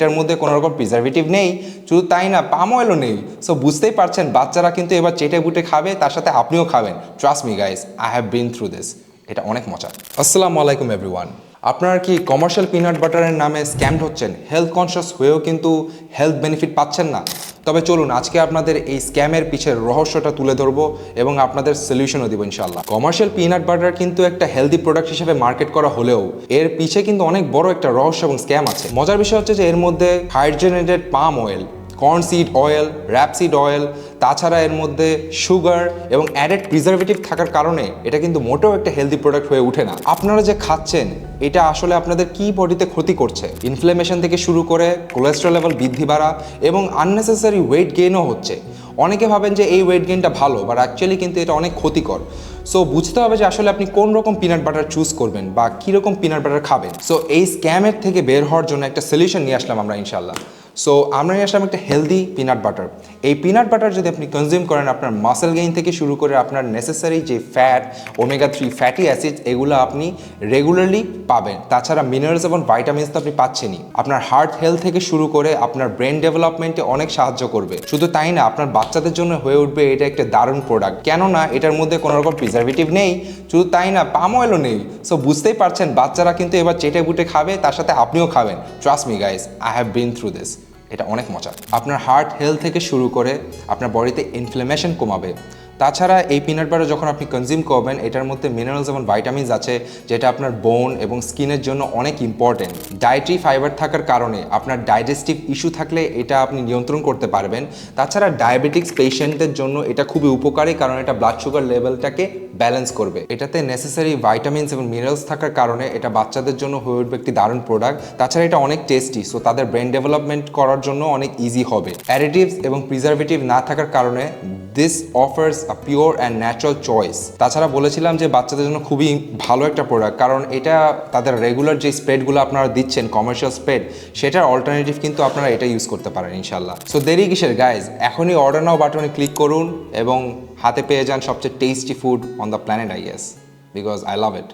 এটার মধ্যে কোনো রকম প্রিজারভেটিভ নেই, শুধু তাই না পাম অয়েলও নেই। সো বুঝতেই পারছেন বাচ্চারা কিন্তু এবার চেটে বুটে খাবে, তার সাথে আপনিও খাবেন। Trust me guys, I have been through this. এটা অনেক মজা। আসসালামু আলাইকুম এভরিওয়ান। আপনারা কি কমার্শিয়াল পিনাট বাটারের নামে স্ক্যামড হচ্ছেন, হেলথ কনসিয়াস হয়েও কিন্তু হেলথ বেনিফিট পাচ্ছেন না? তবে চলুন আজকে আপনাদের এই স্ক্যামের পিছের রহস্যটা তুলে ধরবো এবং আপনাদের সলিউশনও দিব ইনশাল্লাহ। কমার্শিয়াল পিনাট বাটার কিন্তু একটা হেলদি প্রোডাক্ট হিসেবে মার্কেট করা হলেও এর পিছে কিন্তু অনেক বড় একটা রহস্য এবং স্ক্যাম আছে। মজার বিষয় হচ্ছে যে এর মধ্যে hydrogenated palm oil, corn seed oil, rapeseed oil, তাছাড়া এর মধ্যে সুগার এবং অ্যাডেড প্রিজারভেটিভ থাকার কারণে এটা কিন্তু মোটেও একটা হেলদি প্রোডাক্ট হয়ে ওঠে না। আপনারা যে খাচ্ছেন এটা আসলে আপনাদের কি বডিতে ক্ষতি করছে, ইনফ্লেমেশন থেকে শুরু করে কোলেস্ট্রল লেভেল বৃদ্ধি বাড়া এবং আননেসেসারি ওয়েট গেইনও হচ্ছে। অনেকে ভাবেন যে এই ওয়েট গেইনটা ভালো, বাট অ্যাকচুয়ালি কিন্তু এটা অনেক ক্ষতিকর। সো বুঝতে হবে যে আসলে আপনি কোন রকম পিনাট বাটার চুজ করবেন বা কীরকম পিনাট বাটার খাবেন। সো এই স্ক্যামের থেকে বের হওয়ার জন্য একটা সলিউশন নিয়ে আসলাম আমরা ইনশাল্লাহ। সো আমরা নিয়ে আসলাম একটা হেলদি পিনাট বাটার। এই পিনাট বাটার যদি আপনি কনজিউম করেন, আপনার মাসেল গেইন থেকে শুরু করে আপনার নেসেসারি যে ফ্যাট, ওমেগা 3 ফ্যাটি অ্যাসিড, এগুলো আপনি রেগুলারলি পাবেন। তাছাড়া মিনারেলস এবং ভাইটামিনস তো আপনি পাচ্ছেনই। আপনার হার্ট হেলথ থেকে শুরু করে আপনার ব্রেন ডেভেলপমেন্টে অনেক সাহায্য করবে। শুধু তাই না, আপনার বাচ্চাদের জন্য হয়ে উঠবে এটা একটা দারুণ প্রোডাক্ট। কেননা এটার মধ্যে কোনো রকম প্রিজারভেটিভ নেই, শুধু তাই না পাম অয়েলও নেই। সো বুঝতেই পারছেন বাচ্চারা কিন্তু এবার চেটে বুটে খাবে, তার সাথে আপনিও খাবেন। Trust me guys, I have been through this. এটা অনেক মজা। আপনার হার্ট হেলথ থেকে শুরু করে আপনার বডিতে ইনফ্লেমেশন কমাবে। তাছাড়া এই পিনাট বাটার যখন আপনি কনজিউম করবেন, এটার মধ্যে মিনারেলস এবং ভাইটামিনস আছে যেটা আপনার বোন এবং স্কিনের জন্য অনেক ইম্পর্টেন্ট। ডায়েটরি ফাইবার থাকার কারণে আপনার ডাইজেস্টিভ ইস্যু থাকলে এটা আপনি নিয়ন্ত্রণ করতে পারবেন। তাছাড়া ডায়াবেটিক্স পেশেন্টদের জন্য এটা খুবই উপকারী, কারণ এটা ব্লাড সুগার লেভেলটাকে ব্যালেন্স করবে। এটাতে নেসেসারি ভাইটামিনস এবং মিনারেলস থাকার কারণে এটা বাচ্চাদের জন্য হয়ে উঠবে একটি দারুণ প্রোডাক্ট। তাছাড়া এটা অনেক টেস্টি, সো তাদের ব্রেন ডেভেলপমেন্ট করার জন্য অনেক ইজি হবে। অ্যাডিটিভস এবং প্রিজারভেটিভ না থাকার কারণে this offers a pure and natural choice. তাছাড়া বলেছিলাম যে বাচ্চাদের জন্য খুবই ভালো একটা প্রোডাক্ট, কারণ এটা তাদের রেগুলার যে স্প্রেডগুলো আপনারা দিচ্ছেন কমার্শিয়াল স্প্রেড, সেটার অল্টারনেটিভ কিন্তু আপনারা এটা ইউজ করতে পারেন ইনশাল্লাহ। সো দেরি কিসের গাইজ, এখনই অর্ডার নাও বাটনে ক্লিক করুন এবং হাতে পেয়ে যান সবচেয়ে tasty food on the planet, I guess, because I love it.